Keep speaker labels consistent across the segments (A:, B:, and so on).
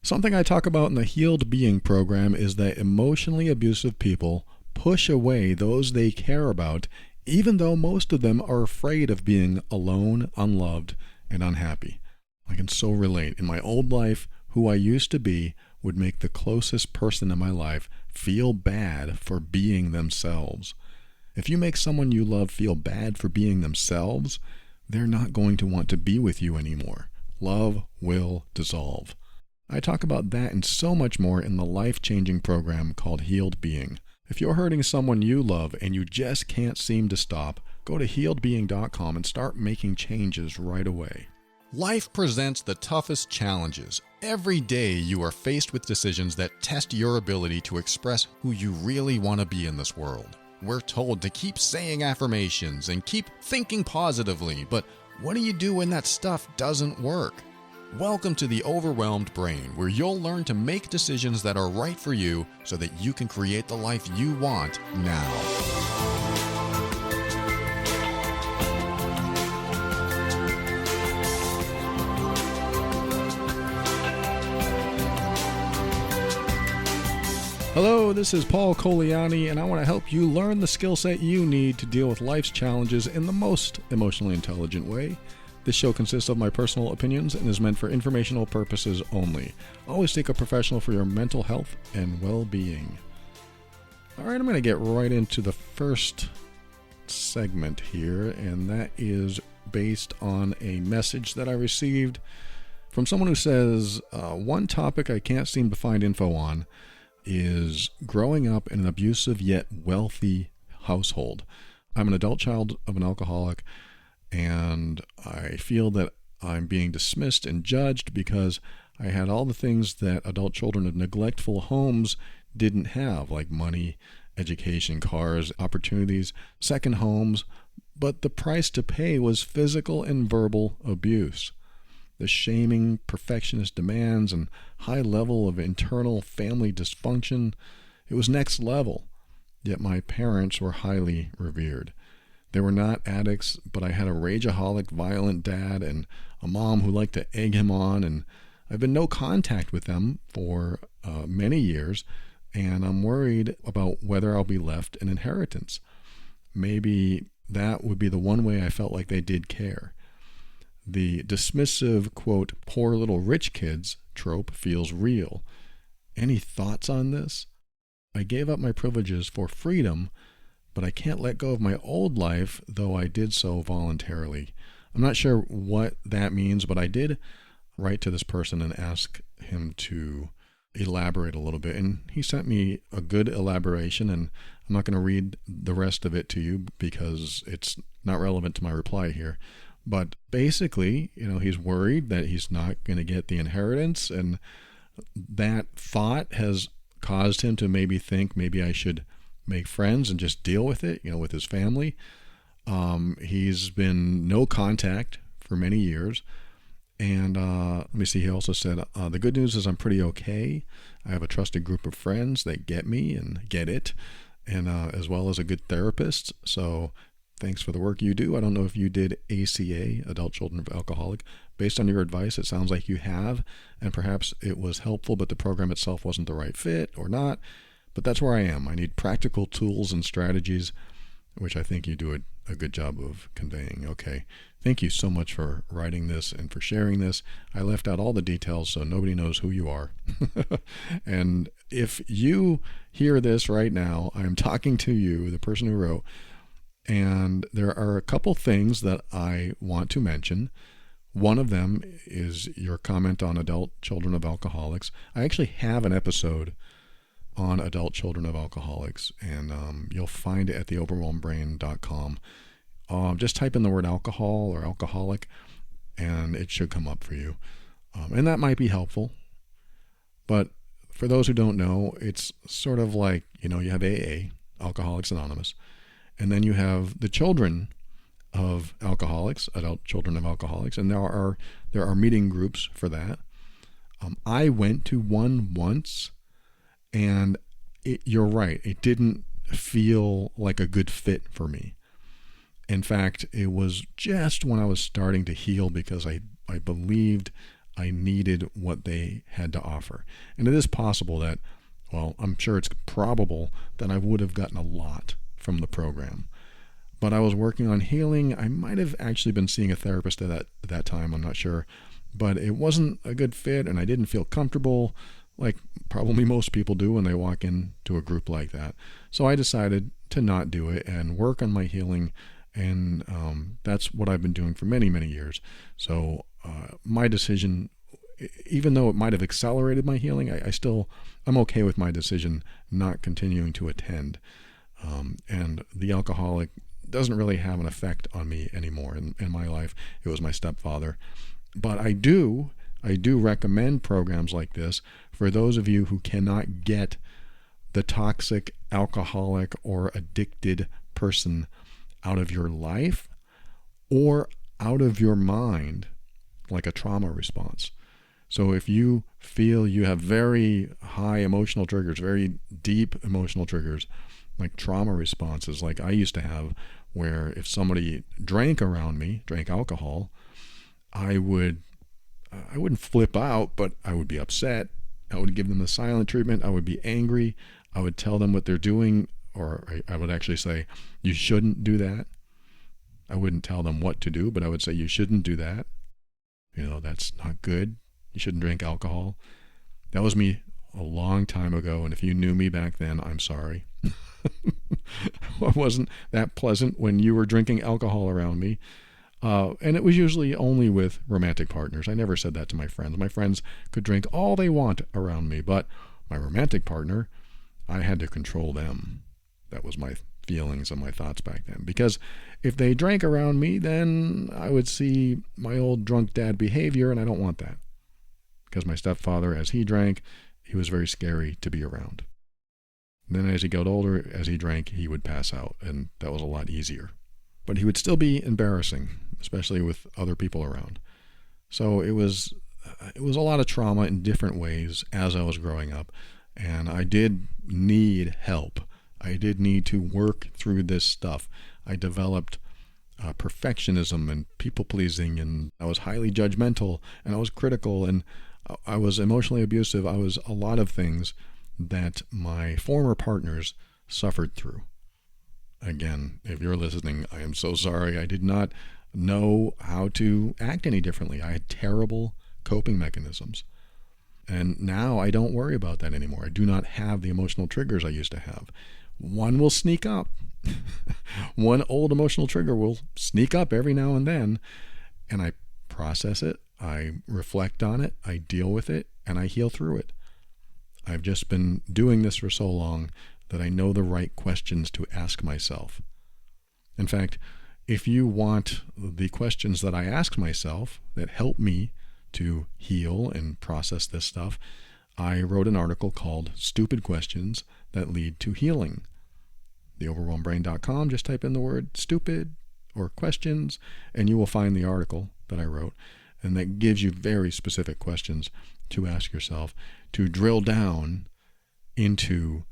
A: Something I talk about in the Healed Being program is that emotionally abusive people push away those they care about, even though most of them are afraid of being alone, unloved, and unhappy. I can so relate. In my old life, who I used to be would make the closest person in my life feel bad for being themselves. If you make someone you love feel bad for being themselves, they're not going to want to be with you anymore. Love will dissolve. I talk about that and so much more in the life-changing program called Healed Being. If you're hurting someone you love and you just can't seem to stop, go to healedbeing.com and start making changes right away. Life presents the toughest challenges. Every day you are faced with decisions that test your ability to express who you really want to be in this world. We're told to keep saying affirmations and keep thinking positively, but what do you do when that stuff doesn't work? Welcome to the Overwhelmed Brain, where you'll learn to make decisions that are right for you so that you can create the life you want now. Hello, this is Paul Coliani, and I want to help you learn the skill set you need to deal with life's challenges in the most emotionally intelligent way. This show consists of my personal opinions and is meant for informational purposes only. Always seek a professional for your mental health and well-being. All right, I'm going to get right into the first segment here, and that is based on a message that I received from someone who says, one topic I can't seem to find info on is growing up in an abusive yet wealthy household. I'm an adult child of an alcoholic, and I feel that I'm being dismissed and judged because I had all the things that adult children of neglectful homes didn't have, like money, education, cars, opportunities, second homes, but the price to pay was physical and verbal abuse. The shaming, perfectionist demands, and high level of internal family dysfunction, it was next level, yet my parents were highly revered. They were not addicts, but I had a rageaholic, violent dad and a mom who liked to egg him on, and I've been no contact with them for many years, and I'm worried about whether I'll be left an inheritance. Maybe that would be the one way I felt like they did care. The dismissive, quote, poor little rich kids trope feels real. Any thoughts on this? I gave up my privileges for freedom, but I can't let go of my old life, though I did so voluntarily. I'm not sure what that means, but I did write to this person and ask him to elaborate a little bit. And he sent me a good elaboration, and I'm not going to read the rest of it to you because it's not relevant to my reply here. But basically, he's worried that he's not going to get the inheritance, and that thought has caused him to maybe think maybe I should make friends and just deal with it, with his family. He's been no contact for many years. And let me see, he also said, the good news is I'm pretty okay. I have a trusted group of friends that get me and get it, and as well as a good therapist. So thanks for the work you do. I don't know if you did ACA, Adult Children of Alcoholic. Based on your advice, it sounds like you have, and perhaps it was helpful, but the program itself wasn't the right fit or not. But that's where I am. I need practical tools and strategies, which I think you do a good job of conveying. Okay. Thank you so much for writing this and for sharing this. I left out all the details so nobody knows who you are. And if you hear this right now, I'm talking to you, the person who wrote, and there are a couple things that I want to mention. One of them is your comment on adult children of alcoholics. I actually have an episode on adult children of alcoholics, and you'll find it at theoverwhelmedbrain.com. Just type in the word alcohol or alcoholic, and it should come up for you. And that might be helpful. But for those who don't know, it's sort of like, you have AA, Alcoholics Anonymous, and then you have the children of alcoholics, adult children of alcoholics, and there are meeting groups for that. I went to one once, and you're right, it didn't feel like a good fit for me. In fact, it was just when I was starting to heal because I believed I needed what they had to offer. And it is possible that, well, I'm sure it's probable that I would have gotten a lot from the program. But I was working on healing. I might have actually been seeing a therapist at that time, I'm not sure. But it wasn't a good fit, and I didn't feel comfortable, like probably most people do when they walk into a group like that. So I decided to not do it and work on my healing, and that's what I've been doing for many, many years. So my decision, even though it might have accelerated my healing, I'm okay with my decision not continuing to attend. And the alcoholic doesn't really have an effect on me anymore in my life. It was my stepfather. But I do recommend programs like this for those of you who cannot get the toxic, alcoholic, or addicted person out of your life or out of your mind, like a trauma response. So if you feel you have very high emotional triggers, very deep emotional triggers, like trauma responses, like I used to have, where if somebody drank around me, drank alcohol, I wouldn't flip out, but I would be upset. I would give them the silent treatment. I would be angry. I would tell them what they're doing, or I would actually say, you shouldn't do that. I wouldn't tell them what to do, but I would say, you shouldn't do that. That's not good. You shouldn't drink alcohol. That was me a long time ago, and if you knew me back then, I'm sorry. I wasn't that pleasant when you were drinking alcohol around me. And it was usually only with romantic partners. I never said that to my friends. My friends could drink all they want around me, but my romantic partner, I had to control them. That was my feelings and my thoughts back then. Because if they drank around me, then I would see my old drunk dad behavior, and I don't want that. Because my stepfather, as he drank, he was very scary to be around. And then as he got older, as he drank, he would pass out, and that was a lot easier. But he would still be embarrassing, especially with other people around. So it was a lot of trauma in different ways as I was growing up, and I did need help. I did need to work through this stuff. I developed perfectionism and people-pleasing, and I was highly judgmental, and I was critical, and I was emotionally abusive. I was a lot of things that my former partners suffered through. Again, if you're listening, I am so sorry. I did not know how to act any differently. I had terrible coping mechanisms. And now I don't worry about that anymore. I do not have the emotional triggers I used to have. One will sneak up. One old emotional trigger will sneak up every now and then, and I process it, I reflect on it, I deal with it, and I heal through it. I've just been doing this for so long that I know the right questions to ask myself. In fact, if you want the questions that I ask myself that help me to heal and process this stuff, I wrote an article called Stupid Questions That Lead to Healing. TheOverwhelmedBrain.com, just type in the word stupid or questions, and you will find the article that I wrote. And that gives you very specific questions to ask yourself to drill down into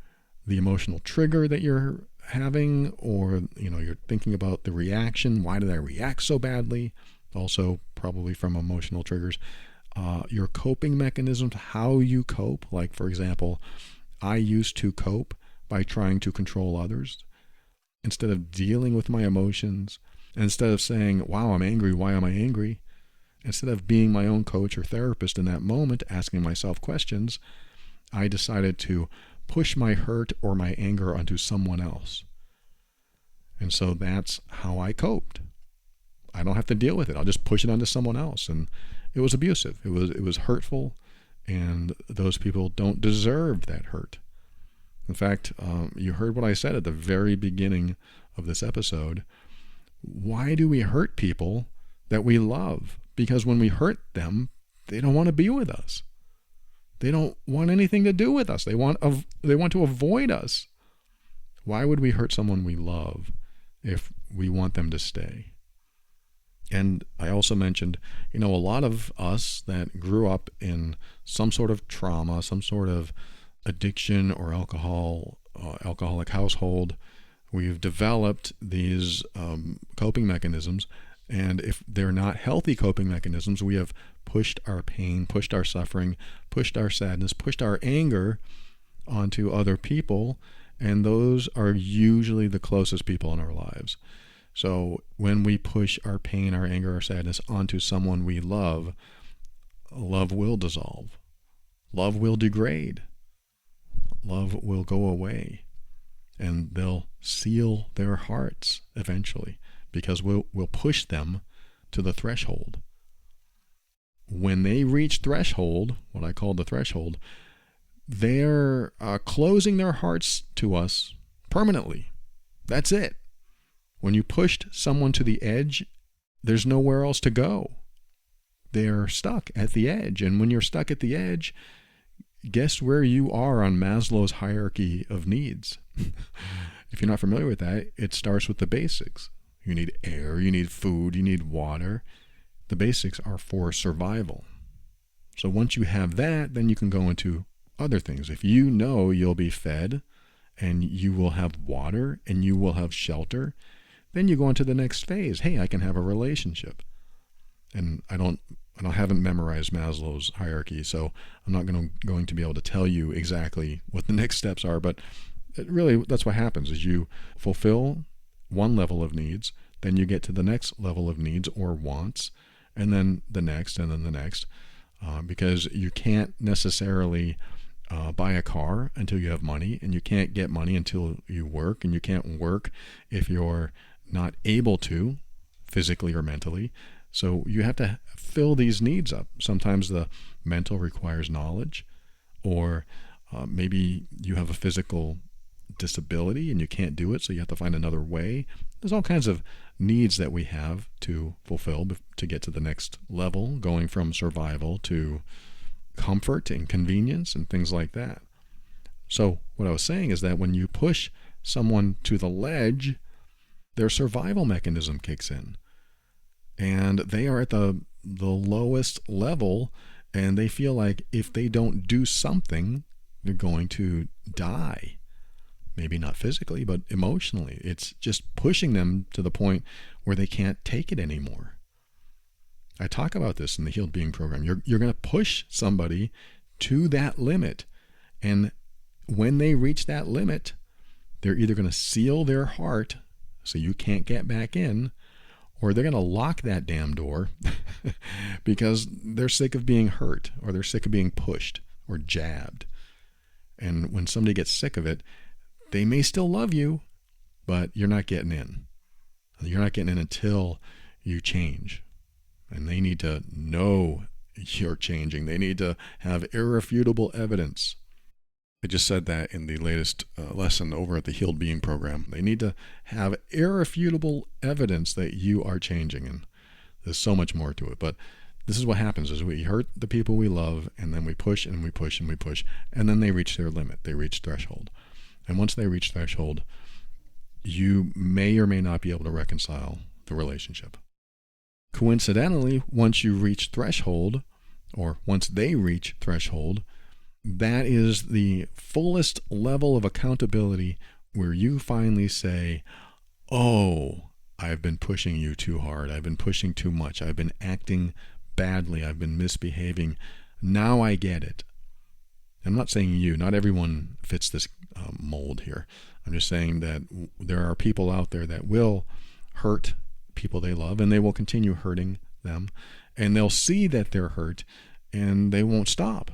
A: the emotional trigger that you're having, or you're thinking about the reaction. Why did I react so badly? Also probably from emotional triggers. Your coping mechanisms, how you cope. Like, for example, I used to cope by trying to control others. Instead of dealing with my emotions, instead of saying, wow, I'm angry, why am I angry? Instead of being my own coach or therapist in that moment, asking myself questions, I decided to push my hurt or my anger onto someone else. And so that's how I coped. I don't have to deal with it. I'll just push it onto someone else. And it was abusive. It was hurtful, and those people don't deserve that hurt. In fact, you heard what I said at the very beginning of this episode. Why do we hurt people that we love? Because when we hurt them, they don't want to be with us. They don't want anything to do with us. They want to avoid us. Why would we hurt someone we love if we want them to stay? And I also mentioned, a lot of us that grew up in some sort of trauma, some sort of addiction or alcoholic household, we've developed these coping mechanisms And if they're not healthy coping mechanisms, we have pushed our pain, pushed our suffering, pushed our sadness, pushed our anger onto other people, and those are usually the closest people in our lives. So when we push our pain, our anger, our sadness onto someone we love, love will dissolve. Love will degrade. Love will go away. And they'll seal their hearts eventually, because we'll push them to the threshold. When they reach threshold, what I call the threshold, they're closing their hearts to us permanently. That's it. When you pushed someone to the edge, there's nowhere else to go. They're stuck at the edge. And when you're stuck at the edge, guess where you are on Maslow's hierarchy of needs? If you're not familiar with that, it starts with the basics. You need air, you need food, you need water. The basics are for survival. So once you have that, then you can go into other things. If you know you'll be fed and you will have water and you will have shelter, then you go into the next phase. Hey, I can have a relationship. And I haven't memorized Maslow's hierarchy, so I'm not going to be able to tell you exactly what the next steps are, but really that's what happens is you fulfill one level of needs, then you get to the next level of needs or wants, and then the next, and then the next, because you can't necessarily buy a car until you have money, and you can't get money until you work, and you can't work if you're not able to, physically or mentally. So you have to fill these needs up. Sometimes the mental requires knowledge, or maybe you have a physical disability and you can't do it, so you have to find another way. There's all kinds of needs that we have to fulfill to get to the next level, going from survival to comfort and convenience and things like that. So what I was saying is that when you push someone to the ledge, their survival mechanism kicks in. And they are at the lowest level, and they feel like if they don't do something, they're going to die. Maybe not physically, but emotionally. It's just pushing them to the point where they can't take it anymore. I talk about this in the Healed Being program. You're going to push somebody to that limit, and when they reach that limit, they're either going to seal their heart so you can't get back in, or they're going to lock that damn door because they're sick of being hurt, or they're sick of being pushed or jabbed. And when somebody gets sick of it, they may still love you, but you're not getting in. You're not getting in until you change. And they need to know you're changing. They need to have irrefutable evidence. I just said that in the latest lesson over at the Healed Being program. They need to have irrefutable evidence that you are changing, and there's so much more to it. But this is what happens: is we hurt the people we love, and then we push and we push and we push, and then they reach their limit. They reach threshold, and once they reach threshold, you may or may not be able to reconcile the relationship. Coincidentally, once you reach threshold, or once they reach threshold, that is the fullest level of accountability where you finally say, oh, I've been pushing you too hard. I've been pushing too much. I've been acting badly. I've been misbehaving. Now I get it. I'm not saying you. Not everyone fits this mold here. I'm just saying that there are people out there that will hurt people they love, and they will continue hurting them. And they'll see that they're hurt, and they won't stop.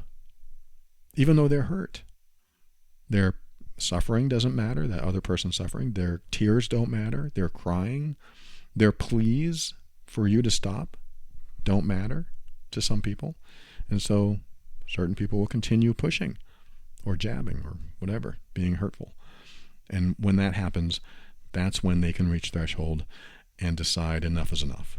A: Even though they're hurt. Their suffering doesn't matter, that other person's suffering. Their tears don't matter. Their crying. Their pleas for you to stop don't matter to some people. And so certain people will continue pushing or jabbing or whatever, being hurtful. And when that happens, that's when they can reach threshold and decide enough is enough.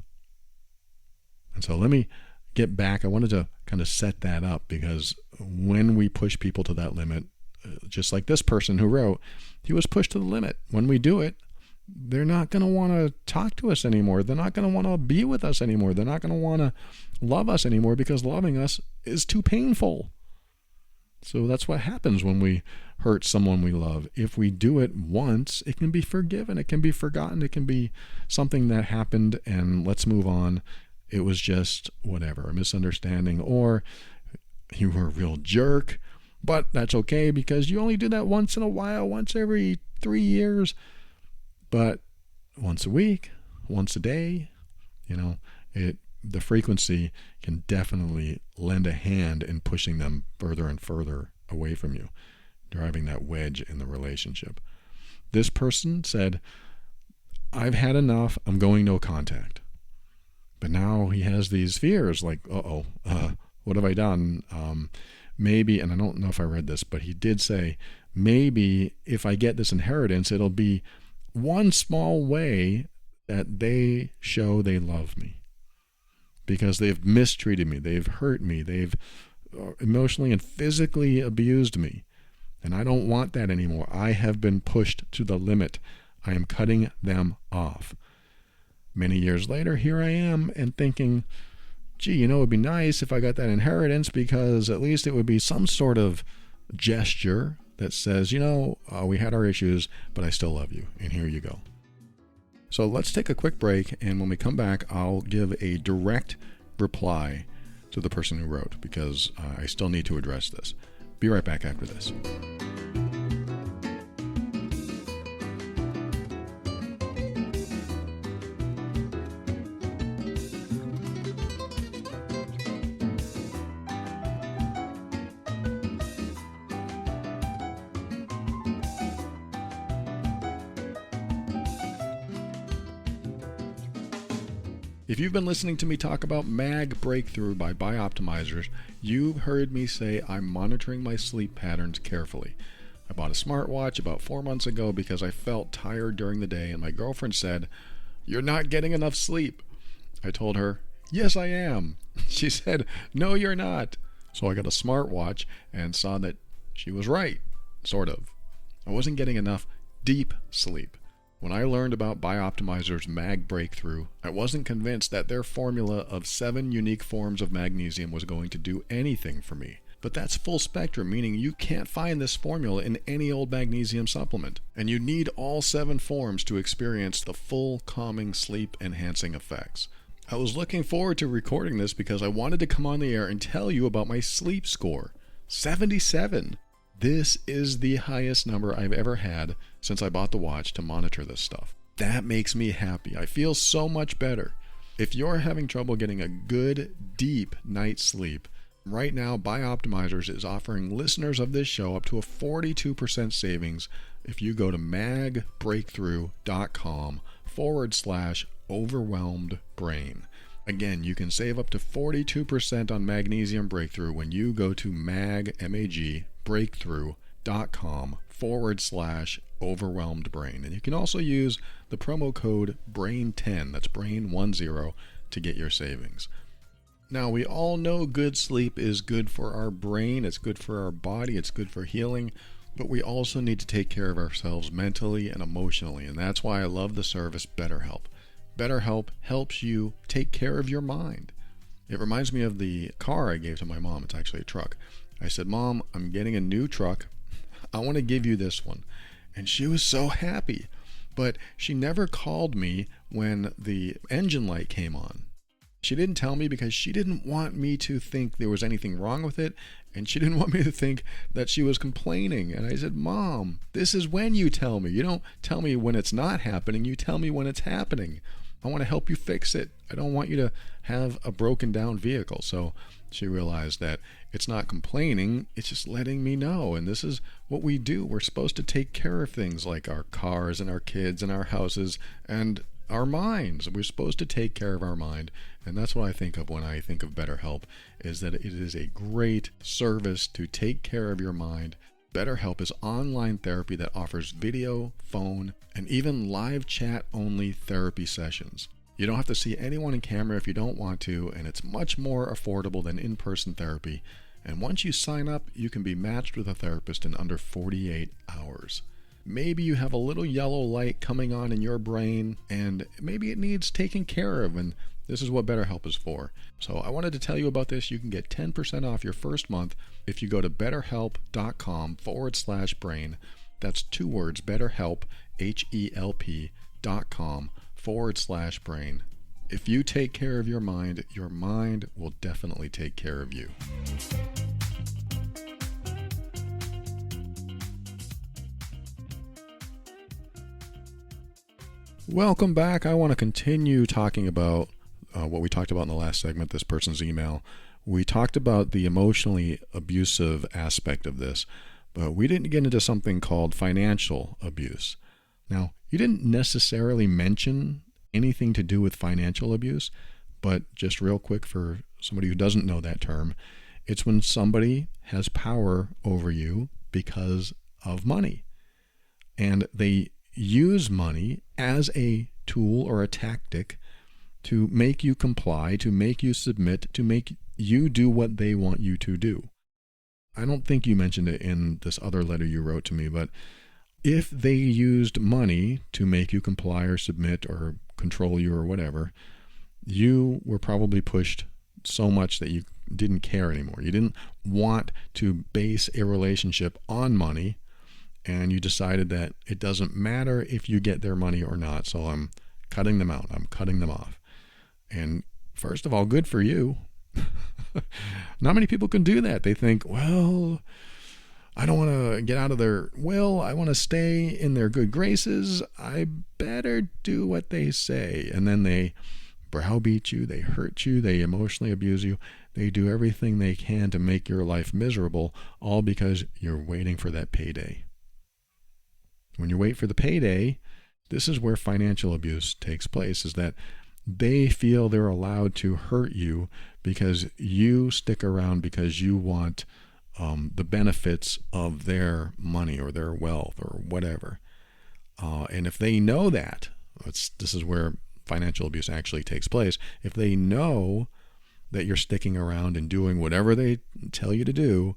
A: And so let me get back. I wanted to kind of set that up, because when we push people to that limit, just like this person who wrote, he was pushed to the limit. When we do it, they're not going to want to talk to us anymore. They're not going to want to be with us anymore. They're not going to want to love us anymore, because loving us is too painful. So that's what happens when we hurt someone we love. If we do it once, it can be forgiven, it can be forgotten, it can be something that happened and let's move on. It was just whatever, a misunderstanding, or you were a real jerk, but that's okay because you only do that once in a while, once every 3 years. But once a week, once a day, the frequency can definitely lend a hand in pushing them further and further away from you, driving that wedge in the relationship. This person said, I've had enough, I'm going no contact. But now he has these fears like, what have I done? Maybe, and I don't know if I read this, but he did say, maybe if I get this inheritance, it'll be one small way that they show they love me. Because they've mistreated me, they've hurt me, they've emotionally and physically abused me. And I don't want that anymore. I have been pushed to the limit. I am cutting them off. Many years later, here I am and thinking, gee, it would be nice if I got that inheritance because at least it would be some sort of gesture that says, we had our issues, but I still love you. And here you go. So let's take a quick break, and when we come back, I'll give a direct reply to the person who wrote, because I still need to address this. Be right back after this. If you've been listening to me talk about Mag Breakthrough by Bioptimizers, you've heard me say I'm monitoring my sleep patterns carefully. I bought a smartwatch about 4 months ago because I felt tired during the day, and my girlfriend said, "You're not getting enough sleep." I told her, "Yes, I am." She said, "No, you're not." So I got a smartwatch and saw that she was right, sort of. I wasn't getting enough deep sleep. When I learned about Bioptimizer's Mag Breakthrough, I wasn't convinced that their formula of 7 unique forms of magnesium was going to do anything for me. But that's full spectrum, meaning you can't find this formula in any old magnesium supplement. And you need all 7 forms to experience the full calming, sleep-enhancing effects. I was looking forward to recording this because I wanted to come on the air and tell you about my sleep score. 77! This is the highest number I've ever had since I bought the watch to monitor this stuff. That makes me happy. I feel so much better. If you're having trouble getting a good, deep night's sleep, right now Bioptimizers is offering listeners of this show up to a 42% savings if you go to magbreakthrough.com/overwhelmed brain. Again, you can save up to 42% on Magnesium Breakthrough when you go to breakthrough.com/overwhelmed brain. And you can also use the promo code BRAIN10, that's BRAIN10, to get your savings. Now, we all know good sleep is good for our brain, it's good for our body, it's good for healing, but we also need to take care of ourselves mentally and emotionally, and that's why I love the service BetterHelp. BetterHelp helps you take care of your mind. It reminds me of the car I gave to my mom. It's actually a truck. I said, "Mom, I'm getting a new truck. I want to give you this one." And she was so happy. But she never called me when the engine light came on. She didn't tell me because she didn't want me to think there was anything wrong with it, and she didn't want me to think that she was complaining. And I said, "Mom, this is when you tell me. You don't tell me when it's not happening. You tell me when it's happening. I want to help you fix it. I don't want you to have a broken down vehicle." So she realized that it's not complaining, it's just letting me know. And this is what we do. We're supposed to take care of things like our cars and our kids and our houses and our minds. We're supposed to take care of our mind. And that's what I think of when I think of BetterHelp, is that it is a great service to take care of your mind. BetterHelp is online therapy that offers video, phone, and even live chat-only therapy sessions. You don't have to see anyone in camera if you don't want to, and it's much more affordable than in-person therapy. And once you sign up, you can be matched with a therapist in under 48 hours. Maybe you have a little yellow light coming on in your brain, and maybe it needs taking care of, and This is what BetterHelp is for. So I wanted to tell you about this. You can get 10% off your first month if you go to betterhelp.com/brain. That's 2 words, BetterHelp, HELP.com/brain. If you take care of your mind will definitely take care of you. Welcome back. I want to continue talking about what we talked about in the last segment, this person's email. We talked about the emotionally abusive aspect of this, but we didn't get into something called financial abuse. Now, you didn't necessarily mention anything to do with financial abuse, but just real quick for somebody who doesn't know that term, it's when somebody has power over you because of money. And they use money as a tool or a tactic to make you comply, to make you submit, to make you do what they want you to do. I don't think you mentioned it in this other letter you wrote to me, but if they used money to make you comply or submit or control you or whatever, you were probably pushed so much that you didn't care anymore. You didn't want to base a relationship on money, and you decided that it doesn't matter if you get their money or not, so I'm cutting them out. I'm cutting them off. And first of all, good for you. Not many people can do that. They think, well, I don't want to get out of their will. I want to stay in their good graces. I better do what they say. And then they browbeat you. They hurt you. They emotionally abuse you. They do everything they can to make your life miserable, all because you're waiting for that payday. When you wait for the payday, this is where financial abuse takes place, is that they feel they're allowed to hurt you because you stick around because you want the benefits of their money or their wealth or whatever. And if they know that, this is where financial abuse actually takes place. If they know that you're sticking around and doing whatever they tell you to do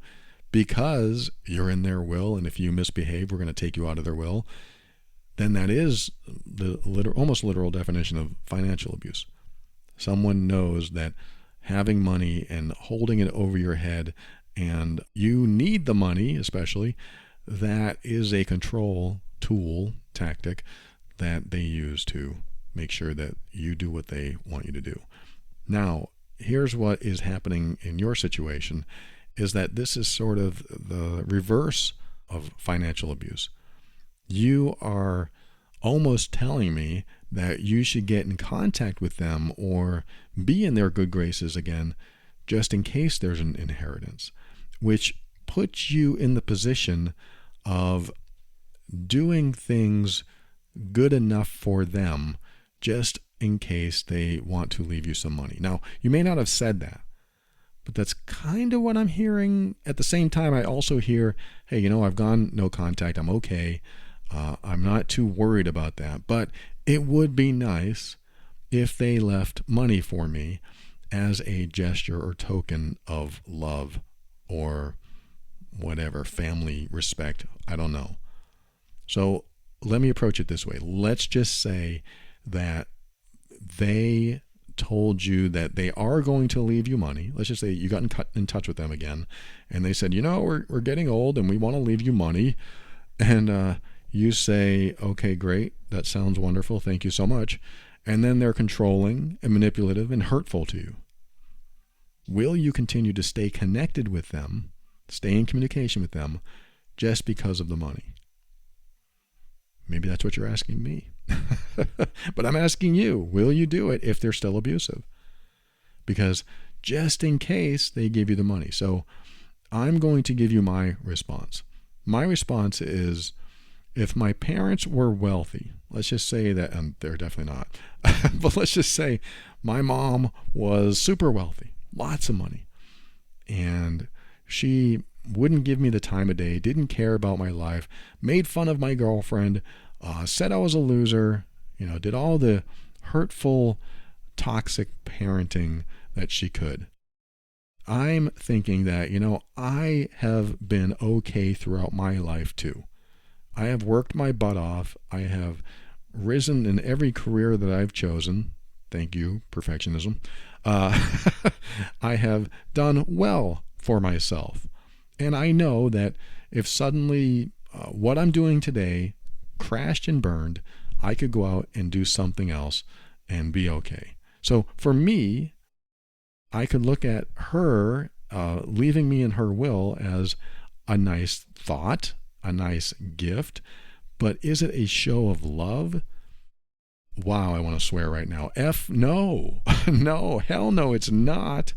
A: because you're in their will, and if you misbehave, we're going to take you out of their will, then that is the almost literal definition of financial abuse. Someone knows that having money and holding it over your head, and you need the money especially, that is a control tool, tactic, that they use to make sure that you do what they want you to do. Now, here's what is happening in your situation, is that this is sort of the reverse of financial abuse. You are almost telling me that you should get in contact with them or be in their good graces again, just in case there's an inheritance, which puts you in the position of doing things good enough for them just in case they want to leave you some money. Now, you may not have said that, but that's kind of what I'm hearing. At the same time, I also hear, hey, I've gone no contact. I'm okay. I'm not too worried about that. But it would be nice if they left money for me as a gesture or token of love or whatever, family, respect. I don't know. So let me approach it this way. Let's just say that they told you that they are going to leave you money. Let's just say you got in touch with them again, and they said, we're getting old and we want to leave you money. And you say, okay, great. That sounds wonderful. Thank you so much. And then they're controlling and manipulative and hurtful to you. Will you continue to stay connected with them, stay in communication with them, just because of the money? Maybe that's what you're asking me. But I'm asking you, will you do it if they're still abusive? Because just in case they give you the money. So I'm going to give you my response. My response is, if my parents were wealthy, let's just say that, and they're definitely not, but let's just say my mom was super wealthy, lots of money, and she wouldn't give me the time of day, didn't care about my life, made fun of my girlfriend, said I was a loser, did all the hurtful, toxic parenting that she could. I'm thinking that, I have been okay throughout my life too. I have worked my butt off. I have risen in every career that I've chosen, thank you, perfectionism, uh, I have done well for myself. And I know that if suddenly what I'm doing today crashed and burned, I could go out and do something else and be okay. So for me, I could look at her leaving me in her will as a nice thought, a nice gift, but is it a show of love? Wow, I want to swear right now. No. No, hell no, it's not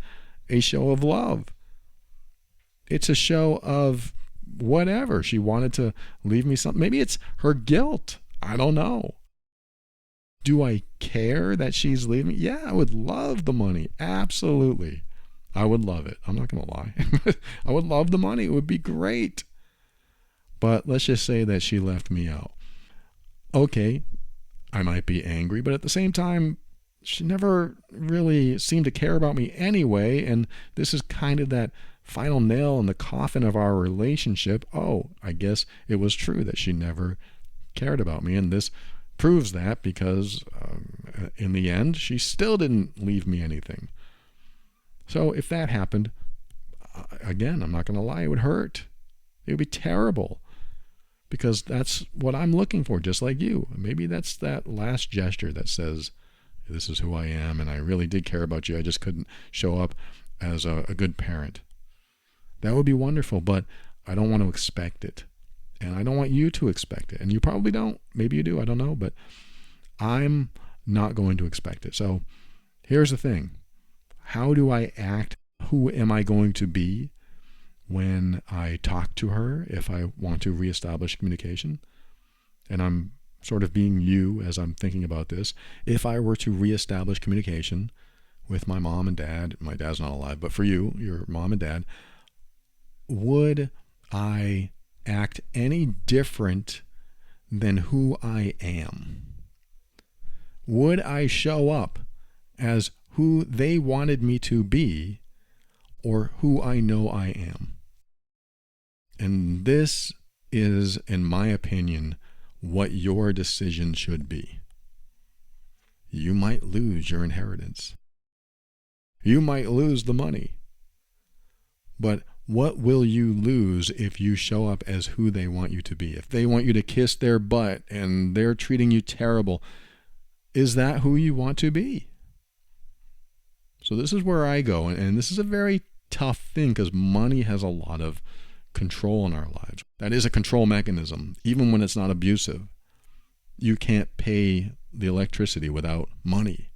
A: a show of love. It's a show of whatever. She wanted to leave me something. Maybe it's her guilt. I don't know. Do I care that she's leaving? Yeah, I would love the money. Absolutely. I would love it. I'm not going to lie. I would love the money. It would be great. But let's just say that she left me out. Okay, I might be angry, but at the same time, she never really seemed to care about me anyway, and this is kind of that final nail in the coffin of our relationship. Oh, I guess it was true that she never cared about me, and this proves that because in the end, she still didn't leave me anything. So if that happened, again, I'm not going to lie, it would hurt. It would be terrible. Because that's what I'm looking for, just like you. Maybe that's that last gesture that says, this is who I am, and I really did care about you. I just couldn't show up as a good parent. That would be wonderful, but I don't want to expect it. And I don't want you to expect it. And you probably don't. Maybe you do. I don't know. But I'm not going to expect it. So here's the thing. How do I act? Who am I going to be when I talk to her, if I want to reestablish communication? And I'm sort of being you as I'm thinking about this. If I were to reestablish communication with my mom and dad, my dad's not alive, but for you, your mom and dad, would I act any different than who I am? Would I show up as who they wanted me to be or who I know I am? And this is, in my opinion, what your decision should be. You might lose your inheritance. You might lose the money. But what will you lose if you show up as who they want you to be? If they want you to kiss their butt and they're treating you terrible, is that who you want to be? So this is where I go, and this is a very tough thing because money has a lot of control in our lives. That is a control mechanism, even when it's not abusive. You can't pay the electricity without money.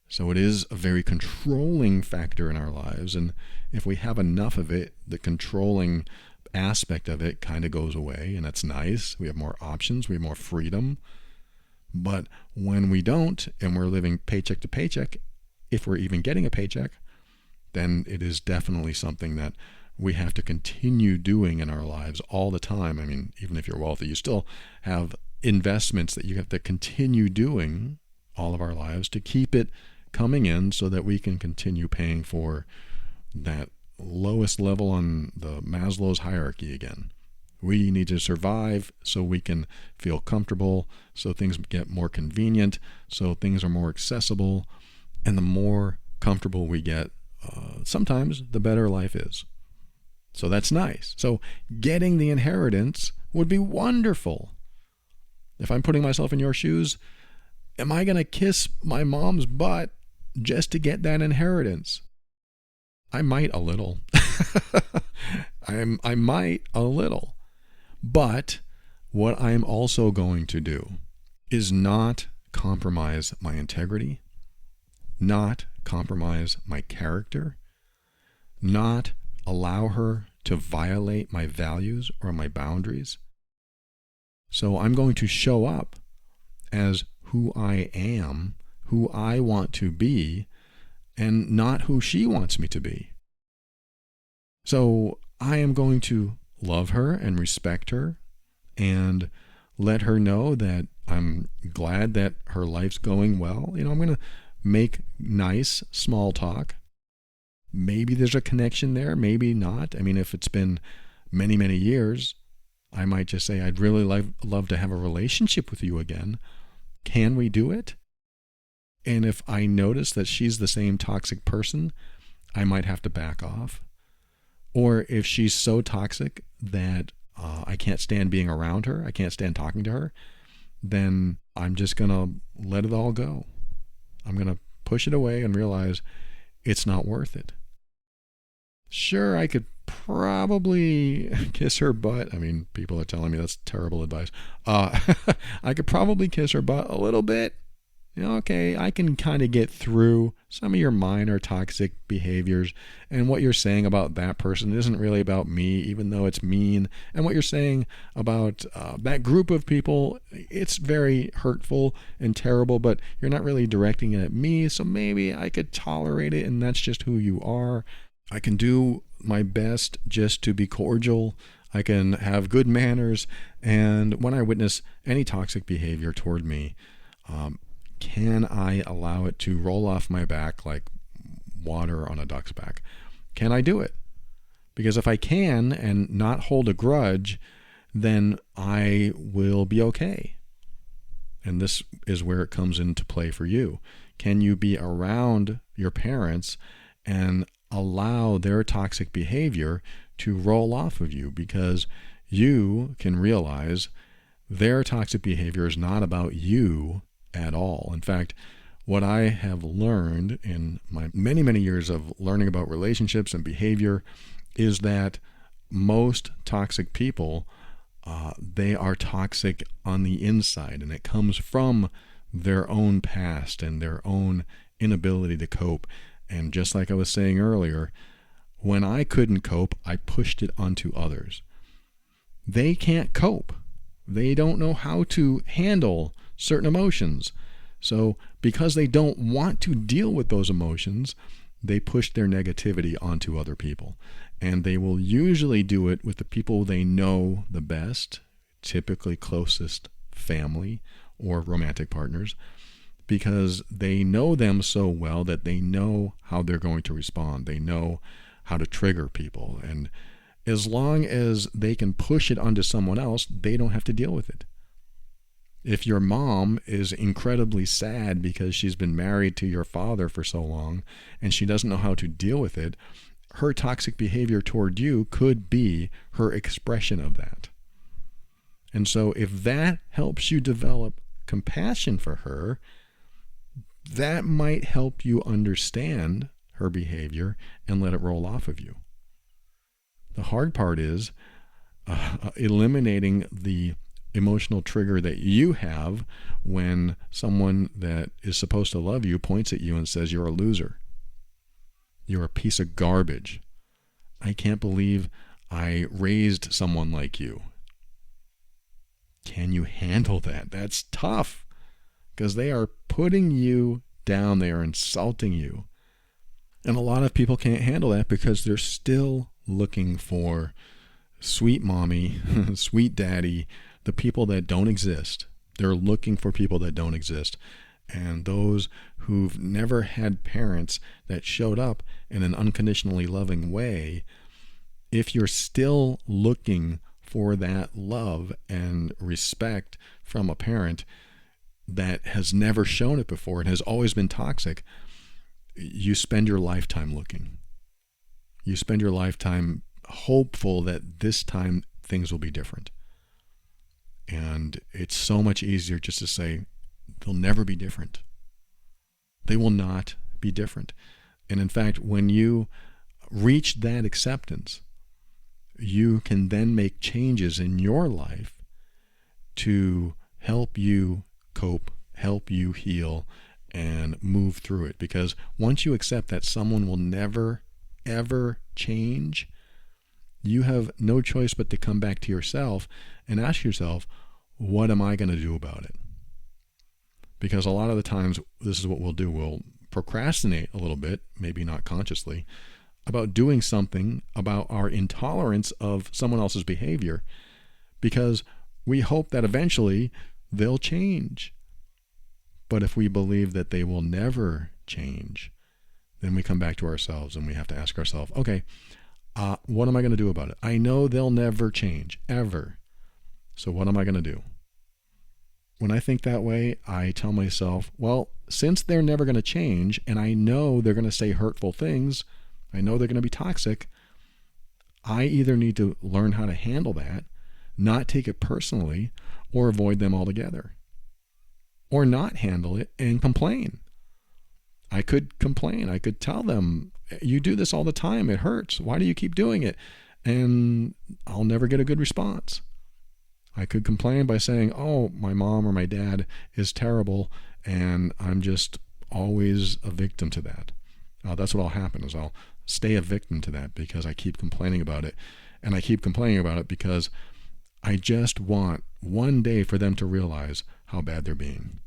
A: So it is a very controlling factor in our lives. And if we have enough of it, the controlling aspect of it kind of goes away, and that's nice. We have more options, we have more freedom. But when we don't, and we're living paycheck to paycheck, if we're even getting a paycheck, then it is definitely something that we have to continue doing in our lives all the time. I mean, even if you're wealthy, you still have investments that you have to continue doing all of our lives to keep it coming in so that we can continue paying for that lowest level on the Maslow's hierarchy again. We need to survive so we can feel comfortable, so things get more convenient, so things are more accessible, and the more comfortable we get, sometimes the better life is. So that's nice. So getting the inheritance would be wonderful. If I'm putting myself in your shoes, am I going to kiss my mom's butt just to get that inheritance? I might a little. I might a little. But what I'm also going to do is not compromise my integrity, not compromise my character, not allow her to violate my values or my boundaries. So I'm going to show up as who I am, who I want to be, and not who she wants me to be. So I am going to love her and respect her and let her know that I'm glad that her life's going well. I'm going to make nice small talk. Maybe there's a connection there, maybe not. I mean, if it's been many, many years, I might just say, I'd really love to have a relationship with you again. Can we do it? And if I notice that she's the same toxic person, I might have to back off. Or if she's so toxic that I can't stand being around her, I can't stand talking to her, then I'm just going to let it all go. I'm going to push it away and realize it's not worth it. Sure, I could probably kiss her butt. I mean, people are telling me that's terrible advice. I could probably kiss her butt a little bit. Okay, I can kind of get through some of your minor toxic behaviors, and what you're saying about that person isn't really about me, even though it's mean. And what you're saying about that group of people, it's very hurtful and terrible, but you're not really directing it at me, so maybe I could tolerate it, and that's just who you are. I can do my best just to be cordial. I can have good manners, and when I witness any toxic behavior toward me, can I allow it to roll off my back like water on a duck's back? Can I do it? Because if I can and not hold a grudge, then I will be okay. And this is where it comes into play for you. Can you be around your parents and allow their toxic behavior to roll off of you? Because you can realize their toxic behavior is not about you at all. In fact, what I have learned in my many, many years of learning about relationships and behavior is that most toxic people, they are toxic on the inside, and it comes from their own past and their own inability to cope. And just like I was saying earlier, when I couldn't cope, I pushed it onto others. They can't cope. They don't know how to handle certain emotions. So because they don't want to deal with those emotions, they push their negativity onto other people. And they will usually do it with the people they know the best, typically closest family or romantic partners, because they know them so well that they know how they're going to respond. They know how to trigger people. And as long as they can push it onto someone else, they don't have to deal with it. If your mom is incredibly sad because she's been married to your father for so long and she doesn't know how to deal with it, her toxic behavior toward you could be her expression of that. And so if that helps you develop compassion for her, that might help you understand her behavior and let it roll off of you. The hard part is eliminating the emotional trigger that you have when someone that is supposed to love you points at you and says you're a loser. You're a piece of garbage. I can't believe I raised someone like you. Can you handle that? That's tough because they are putting you down. They are insulting you. And a lot of people can't handle that because they're still looking for sweet mommy, sweet daddy, the people that don't exist. They're looking for people that don't exist. And those who've never had parents that showed up in an unconditionally loving way, if you're still looking for that love and respect from a parent that has never shown it before and has always been toxic, you spend your lifetime looking. You spend your lifetime hopeful that this time things will be different. And it's so much easier just to say, they'll never be different. They will not be different. And in fact, when you reach that acceptance, you can then make changes in your life to help you cope, help you heal, and move through it. Because once you accept that someone will never, ever change, you have no choice but to come back to yourself and ask yourself, what am I going to do about it? Because a lot of the times, this is what we'll do. We'll procrastinate a little bit, maybe not consciously, about doing something about our intolerance of someone else's behavior because we hope that eventually they'll change. But if we believe that they will never change, then we come back to ourselves and we have to ask ourselves, okay, what am I going to do about it? I know they'll never change, ever. So what am I going to do? When I think that way, I tell myself, well, since they're never going to change and I know they're going to say hurtful things, I know they're going to be toxic, I either need to learn how to handle that, not take it personally, or avoid them altogether. Or not handle it and complain. I could complain. I could tell them, you do this all the time. It hurts. Why do you keep doing it? And I'll never get a good response. I could complain by saying, oh, my mom or my dad is terrible, and I'm just always a victim to that. That's what will happen, is I'll stay a victim to that because I keep complaining about it. And I keep complaining about it because I just want one day for them to realize how bad they're being.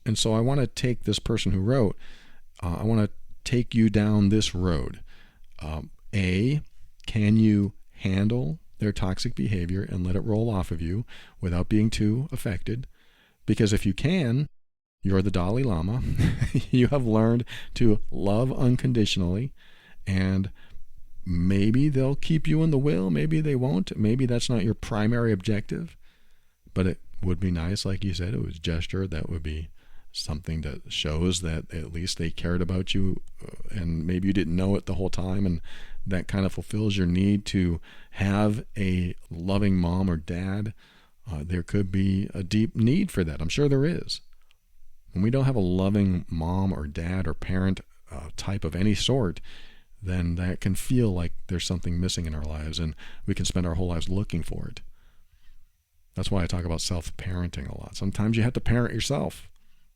A: And so I want to take this person who wrote, I want to take you down this road. A, can you handle their toxic behavior and let it roll off of you without being too affected? Because if you can, you're the Dalai Lama. You have learned to love unconditionally, and maybe they'll keep you in the will, maybe they won't. Maybe that's not your primary objective, but it would be nice, like you said, it was a gesture that would be something that shows that at least they cared about you, and maybe you didn't know it the whole time, and that kind of fulfills your need to have a loving mom or dad. There could be a deep need for that. I'm sure there is. When we don't have a loving mom or dad or parent type of any sort, then that can feel like there's something missing in our lives, and we can spend our whole lives looking for it. That's why I talk about self-parenting a lot. Sometimes you have to parent yourself.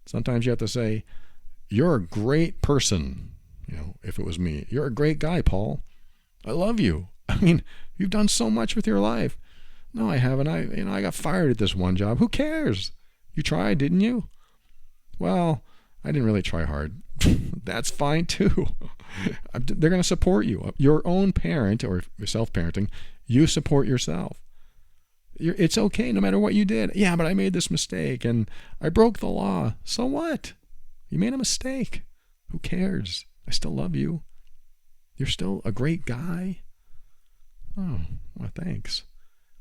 A: Sometimes you have to say, you're a great person. If it was me, you're a great guy, Paul. I love you. I mean, you've done so much with your life. No, I haven't. I got fired at this one job. Who cares? You tried, didn't you? Well, I didn't really try hard. That's fine too. They're going to support you. Your own parent, or you're self-parenting, you support yourself. It's okay no matter what you did. Yeah, but I made this mistake and I broke the law. So what? You made a mistake. Who cares? I still love you. You're still a great guy. Oh, well, thanks.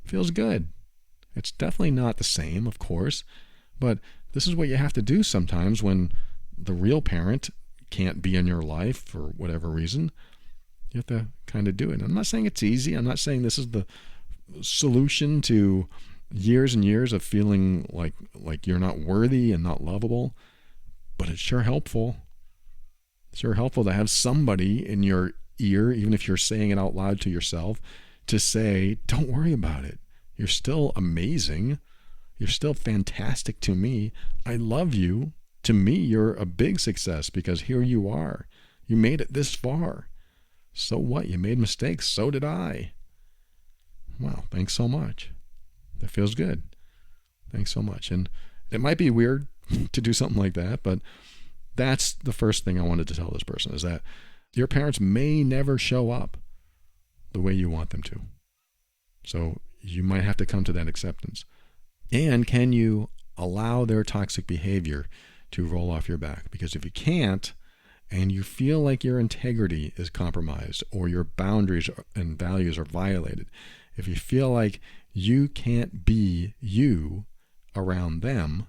A: Feels good. It's definitely not the same, of course, but this is what you have to do sometimes when the real parent can't be in your life for whatever reason. You have to kind of do it. I'm not saying it's easy. I'm not saying this is the solution to years and years of feeling like you're not worthy and not lovable, but it's sure helpful. It's sure helpful to have somebody in your ear, even if you're saying it out loud to yourself, to say, don't worry about it. You're still amazing. You're still fantastic to me. I love you. To me, you're a big success because here you are. You made it this far. So what? You made mistakes. So did I. Wow, thanks so much. That feels good. Thanks so much. And it might be weird to do something like that, but that's the first thing I wanted to tell this person, is that your parents may never show up the way you want them to. So you might have to come to that acceptance. And can you allow their toxic behavior to roll off your back? Because if you can't, and you feel like your integrity is compromised or your boundaries and values are violated, if you feel like you can't be you around them,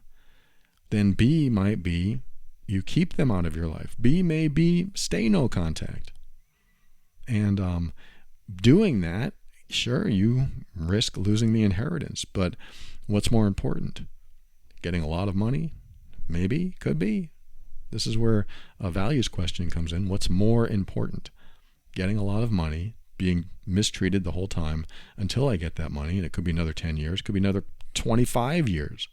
A: then B might be you keep them out of your life. B may be stay no contact. And doing that, sure, you risk losing the inheritance, but what's more important? Getting a lot of money? Maybe, could be. This is where a values question comes in. What's more important? Getting a lot of money, being mistreated the whole time until I get that money, and it could be another 10 years, could be another 25 years.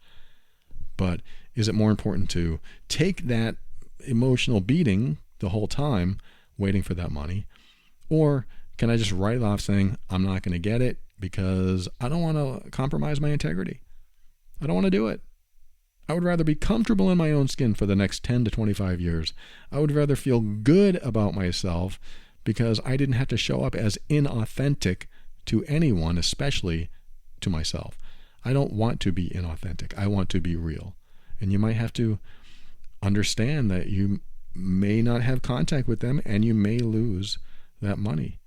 A: But is it more important to take that emotional beating the whole time waiting for that money? Or can I just write it off saying, I'm not going to get it because I don't want to compromise my integrity. I don't want to do it. I would rather be comfortable in my own skin for the next 10 to 25 years. I would rather feel good about myself because I didn't have to show up as inauthentic to anyone, especially to myself. I don't want to be inauthentic. I want to be real. And you might have to understand that you may not have contact with them and you may lose that money.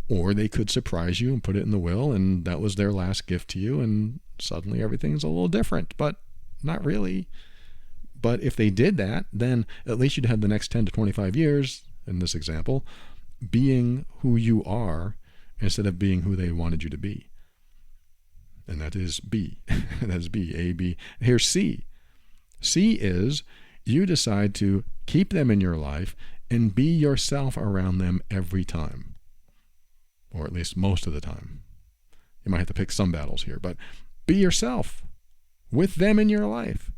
A: Or they could surprise you and put it in the will, and that was their last gift to you, and suddenly everything's a little different, but not really. But if they did that, then at least you'd have the next 10 to 25 years, in this example, being who you are instead of being who they wanted you to be. And that is B. That's B, A, B. Here's C. C is you decide to keep them in your life and be yourself around them every time. Or at least most of the time. You might have to pick some battles here, but be yourself with them in your life.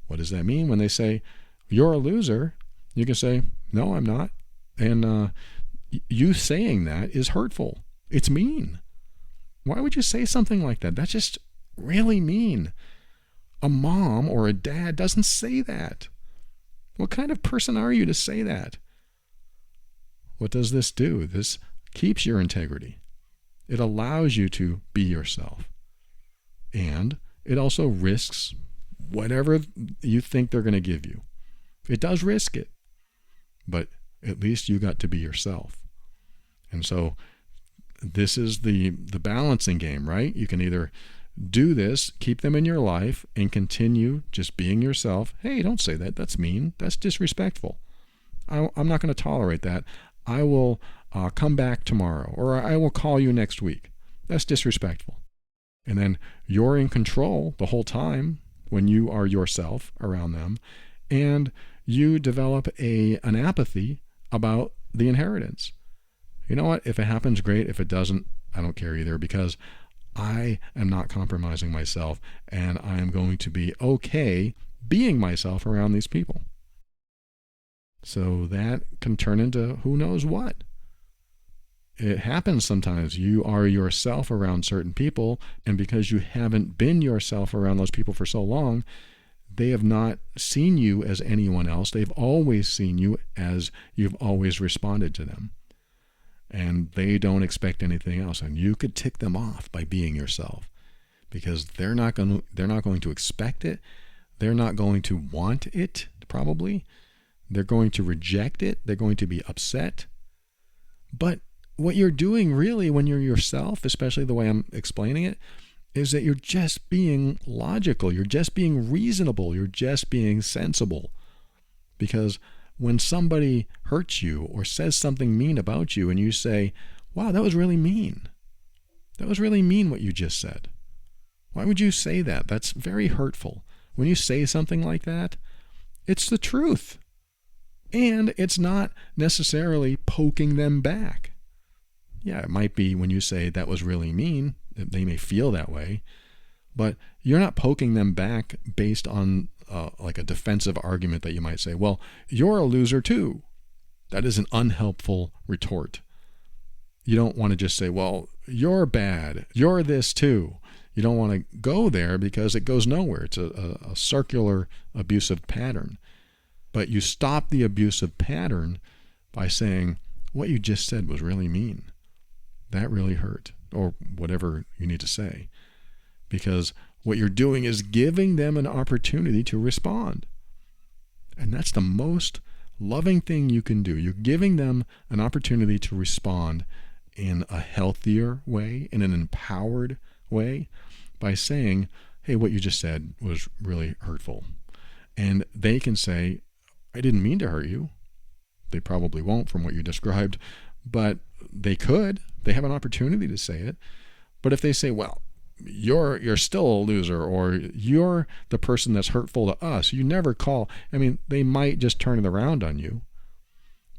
A: What does that mean? When they say, you're a loser, you can say, no, I'm not. And you saying that is hurtful. It's mean. Why would you say something like that? That's just really mean. A mom or a dad doesn't say that. What kind of person are you to say that? What does this do? This keeps your integrity. It allows you to be yourself. And it also risks whatever you think they're going to give you. It does risk it. But at least you got to be yourself. And so this is the balancing game, right? You can either do this, keep them in your life, and continue just being yourself. Hey, don't say that. That's mean. That's disrespectful. I'm not going to tolerate that. I will come back tomorrow, or I will call you next week. That's disrespectful. And then you're in control the whole time when you are yourself around them, and you develop an apathy about the inheritance. You know what? If it happens, great. If it doesn't, I don't care either, because I am not compromising myself, and I am going to be okay being myself around these people. So that can turn into who knows what. It happens sometimes. You are yourself around certain people, and because you haven't been yourself around those people for so long, they have not seen you as anyone else. They've always seen you as you've always responded to them. And they don't expect anything else. And you could tick them off by being yourself, because they're not going to expect it. They're not going to want it, probably. They're going to reject it. They're going to be upset. But what you're doing really when you're yourself, especially the way I'm explaining it, is that you're just being logical. You're just being reasonable. You're just being sensible. Because when somebody hurts you or says something mean about you and you say, wow, that was really mean. That was really mean what you just said. Why would you say that? That's very hurtful. When you say something like that, it's the truth. And it's not necessarily poking them back. Yeah, it might be when you say that was really mean, they may feel that way, but you're not poking them back based on like a defensive argument that you might say, well, you're a loser too. That is an unhelpful retort. You don't want to just say, well, you're bad. You're this too. You don't want to go there because it goes nowhere. It's a circular abusive pattern. But you stop the abusive pattern by saying, what you just said was really mean. That really hurt, or whatever you need to say. Because what you're doing is giving them an opportunity to respond. And that's the most loving thing you can do. You're giving them an opportunity to respond in a healthier way, in an empowered way, by saying, hey, what you just said was really hurtful. And they can say, I didn't mean to hurt you. They probably won't from what you described, but they could. They have an opportunity to say it. But if they say, well, you're still a loser, or you're the person that's hurtful to us, you never call. I mean, they might just turn it around on you.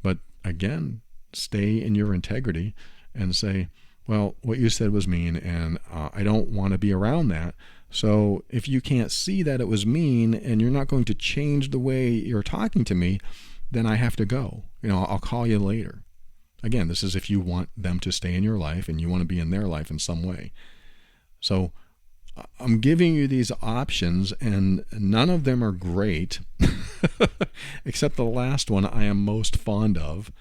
A: But again, stay in your integrity and say, well, what you said was mean, and I don't want to be around that. So if you can't see that it was mean and you're not going to change the way you're talking to me, then I have to go. I'll call you later. Again, this is if you want them to stay in your life and you want to be in their life in some way. So I'm giving you these options, and none of them are great, except the last one I am most fond of.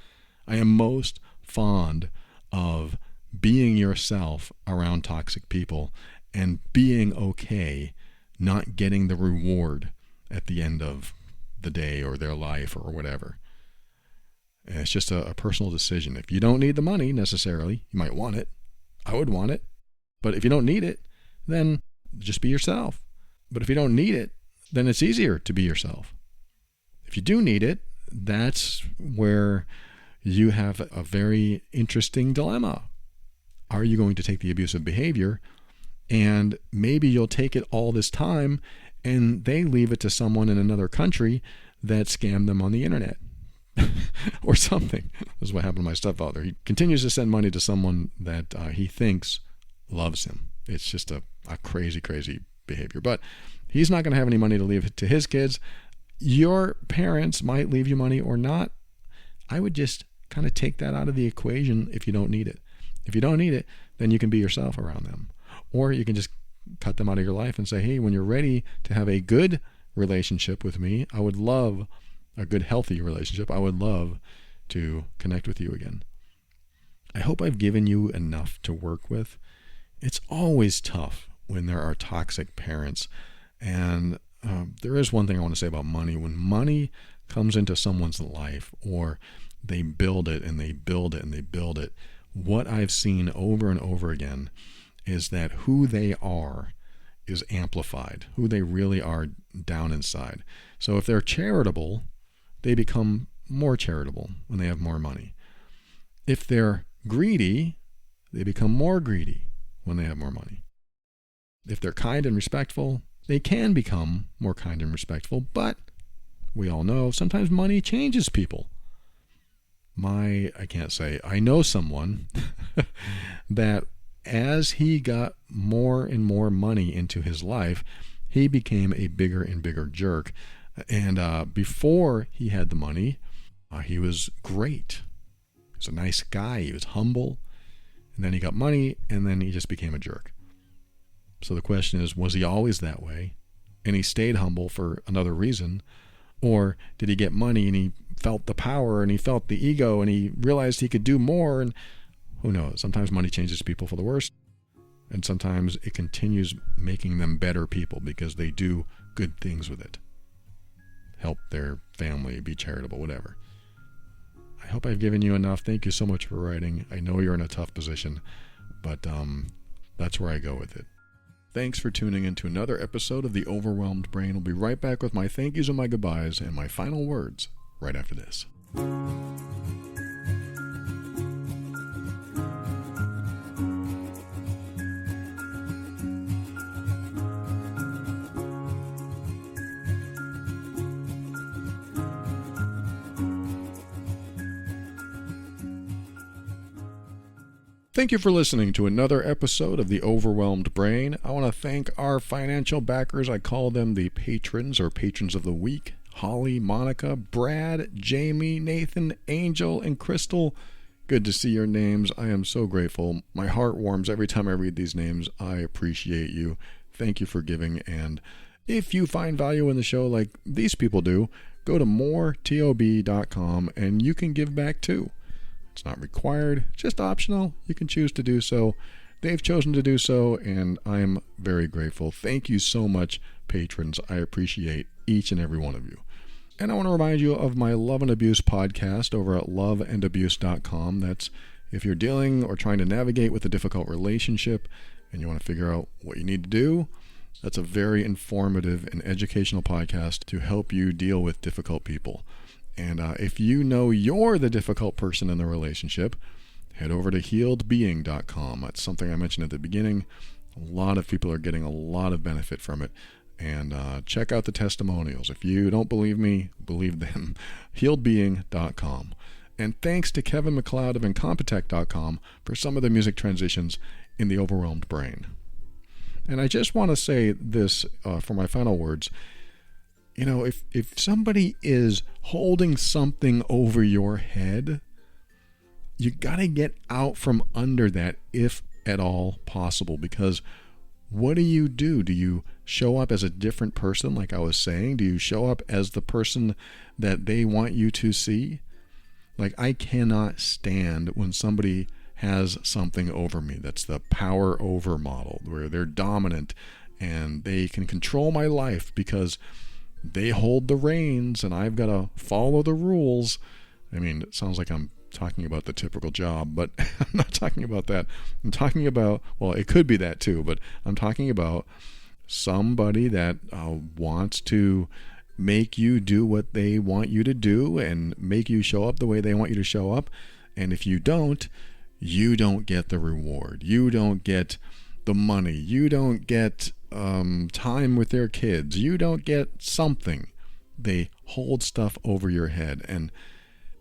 A: I am most fond of being yourself around toxic people and being okay not getting the reward at the end of the day or their life or whatever. And it's just a personal decision. If you don't need the money necessarily, you might want it. I would want it. But if you don't need it, then just be yourself. But if you don't need it, then it's easier to be yourself. If you do need it, that's where you have a very interesting dilemma. Are you going to take the abusive behavior, and maybe you'll take it all this time and they leave it to someone in another country that scammed them on the internet or something. This is what happened to my stepfather. He continues to send money to someone that he thinks loves him. It's just a crazy, crazy behavior. But he's not going to have any money to leave to his kids. Your parents might leave you money or not. I would just kind of take that out of the equation if you don't need it. If you don't need it, then you can be yourself around them. Or you can just cut them out of your life and say, hey, when you're ready to have a good relationship with me, I would love a good, healthy relationship. I would love to connect with you again. I hope I've given you enough to work with. It's always tough when there are toxic parents. And there is one thing I want to say about money. When money comes into someone's life, or they build it and they build it and they build it, what I've seen over and over again is that who they are is amplified, who they really are down inside. So if they're charitable, they become more charitable when they have more money. If they're greedy, they become more greedy when they have more money. If they're kind and respectful, they can become more kind and respectful, but we all know sometimes money changes people. I know someone that as he got more and more money into his life, he became a bigger and bigger jerk. And before he had the money, he was great. He was a nice guy. He was humble. And then he got money, and then he just became a jerk. So the question is, was he always that way? And he stayed humble for another reason? Or did he get money and he felt the power and he felt the ego and he realized he could do more? And who knows? Sometimes money changes people for the worse, and sometimes it continues making them better people because they do good things with it. Help their family, be charitable, whatever. I hope I've given you enough. Thank you so much for writing. I know you're in a tough position, but that's where I go with it. Thanks for tuning in to another episode of The Overwhelmed Brain. We'll be right back with my thank yous and my goodbyes and my final words right after this. Thank you for listening to another episode of The Overwhelmed Brain. I want to thank our financial backers. I call them the patrons or patrons of the week. Holly, Monica, Brad, Jamie, Nathan, Angel, and Crystal. Good to see your names. I am so grateful. My heart warms every time I read these names. I appreciate you. Thank you for giving. And if you find value in the show like these people do, go to moretob.com and you can give back too. It's not required, just optional. You can choose to do so. They've chosen to do so, and I'm very grateful. Thank you so much, patrons. I appreciate each and every one of you. And I want to remind you of my Love and Abuse podcast over at loveandabuse.com. That's if you're dealing or trying to navigate with a difficult relationship and you want to figure out what you need to do. That's a very informative and educational podcast to help you deal with difficult people. And if you know you're the difficult person in the relationship, head over to healedbeing.com. That's something I mentioned at the beginning. A lot of people are getting a lot of benefit from it. And check out the testimonials. If you don't believe me, believe them. healedbeing.com. And thanks to Kevin MacLeod of Incompetech.com for some of the music transitions in The Overwhelmed Brain. And I just want to say this for my final words. You know, if somebody is holding something over your head, you got to get out from under that if at all possible, because what do? Do you show up as a different person, like I was saying? Do you show up as the person that they want you to see? Like, I cannot stand when somebody has something over me. That's the power over model, where they're dominant and they can control my life because they hold the reins and I've got to follow the rules. I mean, it sounds like I'm talking about the typical job, but I'm not talking about that. I'm talking about, well, it could be that too, but I'm talking about somebody that wants to make you do what they want you to do and make you show up the way they want you to show up. And if you don't get the reward. You don't get the money. You don't get time with their kids. You don't get something. They hold stuff over your head. And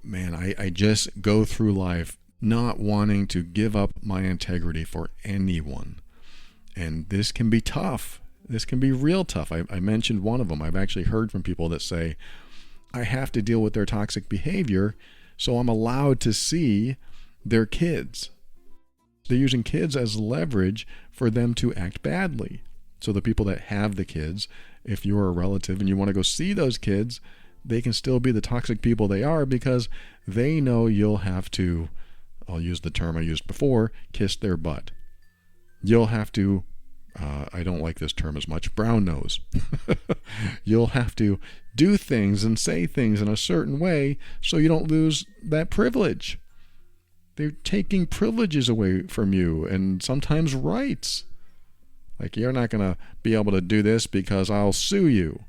A: man, I just go through life not wanting to give up my integrity for anyone. And this can be tough. This can be real tough. I mentioned one of them. I've actually heard from people that say, I have to deal with their toxic behavior, so I'm allowed to see their kids. They're using kids as leverage for them to act badly. So the people that have the kids, if you're a relative and you want to go see those kids, they can still be the toxic people they are because they know you'll have to, I'll use the term I used before, kiss their butt. You'll have to, I don't like this term as much, brown nose. You'll have to do things and say things in a certain way so you don't lose that privilege. They're taking privileges away from you and sometimes rights. Like, you're not going to be able to do this because I'll sue you.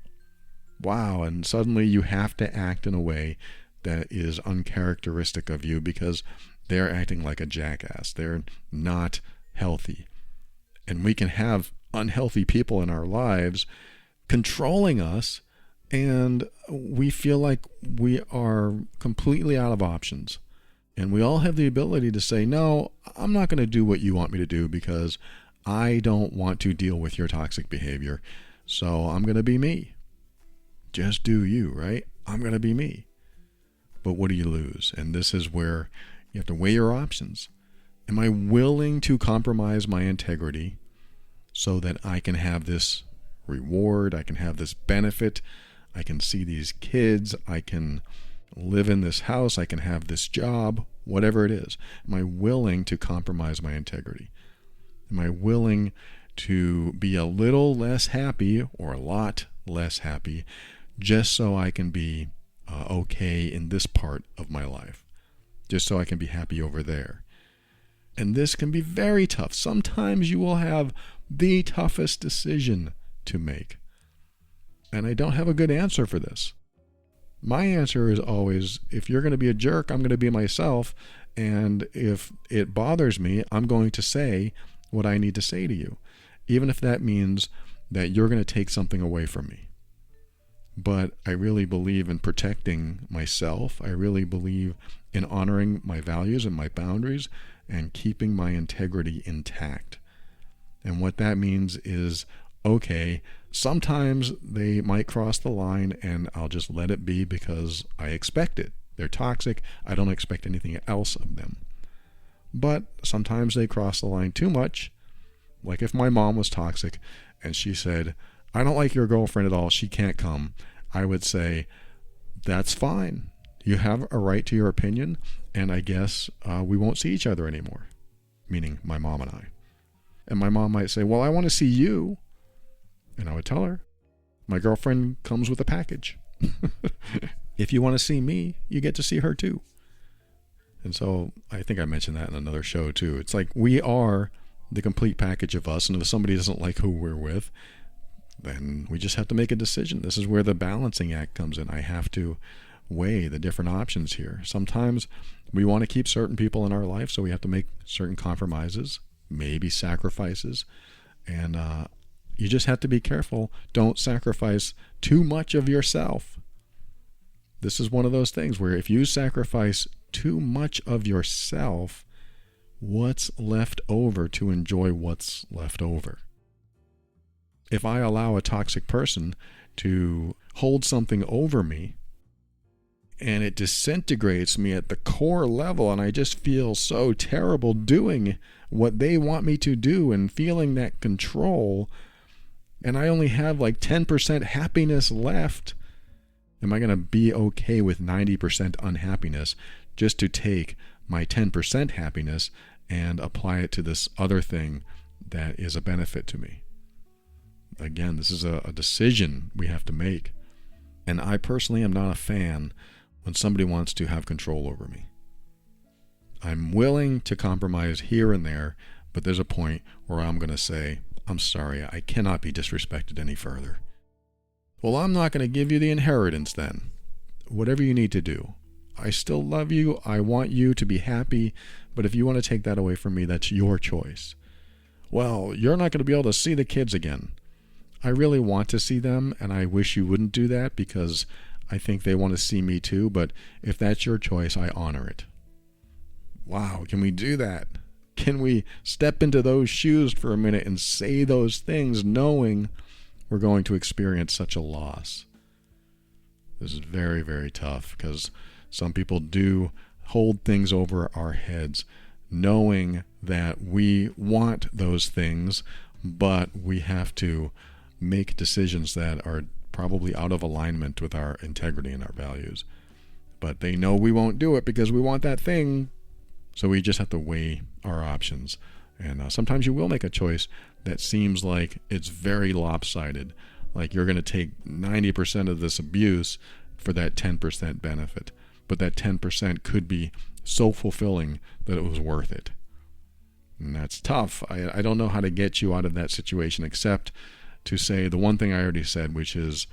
A: Wow, and suddenly you have to act in a way that is uncharacteristic of you because they're acting like a jackass. They're not healthy. And we can have unhealthy people in our lives controlling us, and we feel like we are completely out of options. And we all have the ability to say, no, I'm not going to do what you want me to do because I don't want to deal with your toxic behavior. So I'm going to be me. Just do you, right? I'm going to be me. But what do you lose? And this is where you have to weigh your options. Am I willing to compromise my integrity so that I can have this reward, I can have this benefit, I can see these kids, I can live in this house, I can have this job, whatever it is? Am I willing to compromise my integrity? Am I willing to be a little less happy or a lot less happy just so I can be okay in this part of my life, just so I can be happy over there? And this can be very tough. Sometimes you will have the toughest decision to make. And I don't have a good answer for this. My answer is always, if you're going to be a jerk, I'm going to be myself. And if it bothers me, I'm going to say what I need to say to you, even if that means that you're going to take something away from me. But I really believe in protecting myself. I really believe in honoring my values and my boundaries and keeping my integrity intact. And what that means is, okay, sometimes they might cross the line and I'll just let it be because I expect it. They're toxic. I don't expect anything else of them. But sometimes they cross the line too much. Like if my mom was toxic and she said, I don't like your girlfriend at all, she can't come, I would say, that's fine. You have a right to your opinion, and I guess we won't see each other anymore, meaning my mom and I. And my mom might say, well, I want to see you. And I would tell her, my girlfriend comes with a package. If you want to see me, you get to see her too. And so I think I mentioned that in another show too. It's like we are the complete package of us, and if somebody doesn't like who we're with, then we just have to make a decision. This is where the balancing act comes in. I have to weigh the different options here. Sometimes we want to keep certain people in our life, so we have to make certain compromises, maybe sacrifices, and you just have to be careful. Don't sacrifice too much of yourself. This is one of those things where if you sacrifice too much of yourself, what's left over to enjoy what's left over? If I allow a toxic person to hold something over me and it disintegrates me at the core level, and I just feel so terrible doing what they want me to do and feeling that control, and I only have like 10% happiness left, am I going to be okay with 90% unhappiness just to take my 10% happiness and apply it to this other thing that is a benefit to me? Again, this is a decision we have to make. And I personally am not a fan when somebody wants to have control over me. I'm willing to compromise here and there, but there's a point where I'm going to say, I'm sorry, I cannot be disrespected any further. Well, I'm not going to give you the inheritance then. Whatever you need to do. I still love you. I want you to be happy. But if you want to take that away from me, that's your choice. Well, you're not going to be able to see the kids again. I really want to see them, and I wish you wouldn't do that because I think they want to see me too. But if that's your choice, I honor it. Wow, can we do that? Can we step into those shoes for a minute and say those things knowing we're going to experience such a loss? This is very, very tough because some people do hold things over our heads knowing that we want those things, but we have to make decisions that are probably out of alignment with our integrity and our values. But they know we won't do it because we want that thing. So we just have to weigh our options. And sometimes you will make a choice that seems like it's very lopsided. Like you're going to take 90% of this abuse for that 10% benefit. But that 10% could be so fulfilling that it was worth it. And that's tough. I don't know how to get you out of that situation except to say the one thing I already said, which is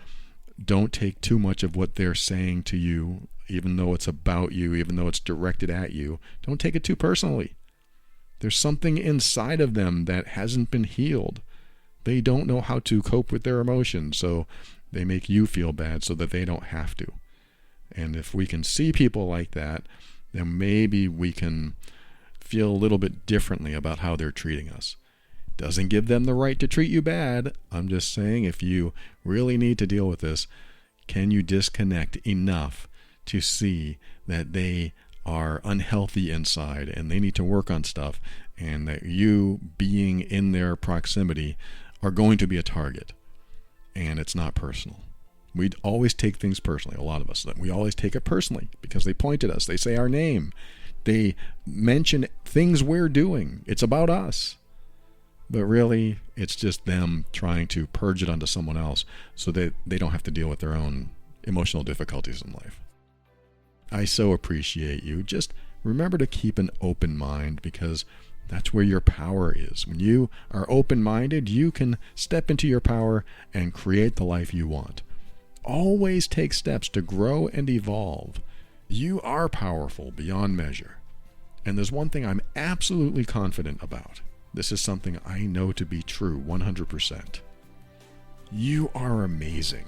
A: don't take too much of what they're saying to you, even though it's about you, even though it's directed at you. Don't take it too personally. There's something inside of them that hasn't been healed. They don't know how to cope with their emotions, so they make you feel bad so that they don't have to. And if we can see people like that, then maybe we can feel a little bit differently about how they're treating us. Doesn't give them the right to treat you bad. I'm just saying if you really need to deal with this, can you disconnect enough to see that they are unhealthy inside and they need to work on stuff, and that you being in their proximity are going to be a target, and it's not personal. We'd always take things personally, a lot of us. We always take it personally because they point at us. They say our name. They mention things we're doing. It's about us. But really, it's just them trying to purge it onto someone else so that they don't have to deal with their own emotional difficulties in life. I so appreciate you. Just remember to keep an open mind because that's where your power is. When you are open-minded, you can step into your power and create the life you want. Always take steps to grow and evolve. You are powerful beyond measure. And there's one thing I'm absolutely confident about. This is something I know to be true 100%. You are amazing.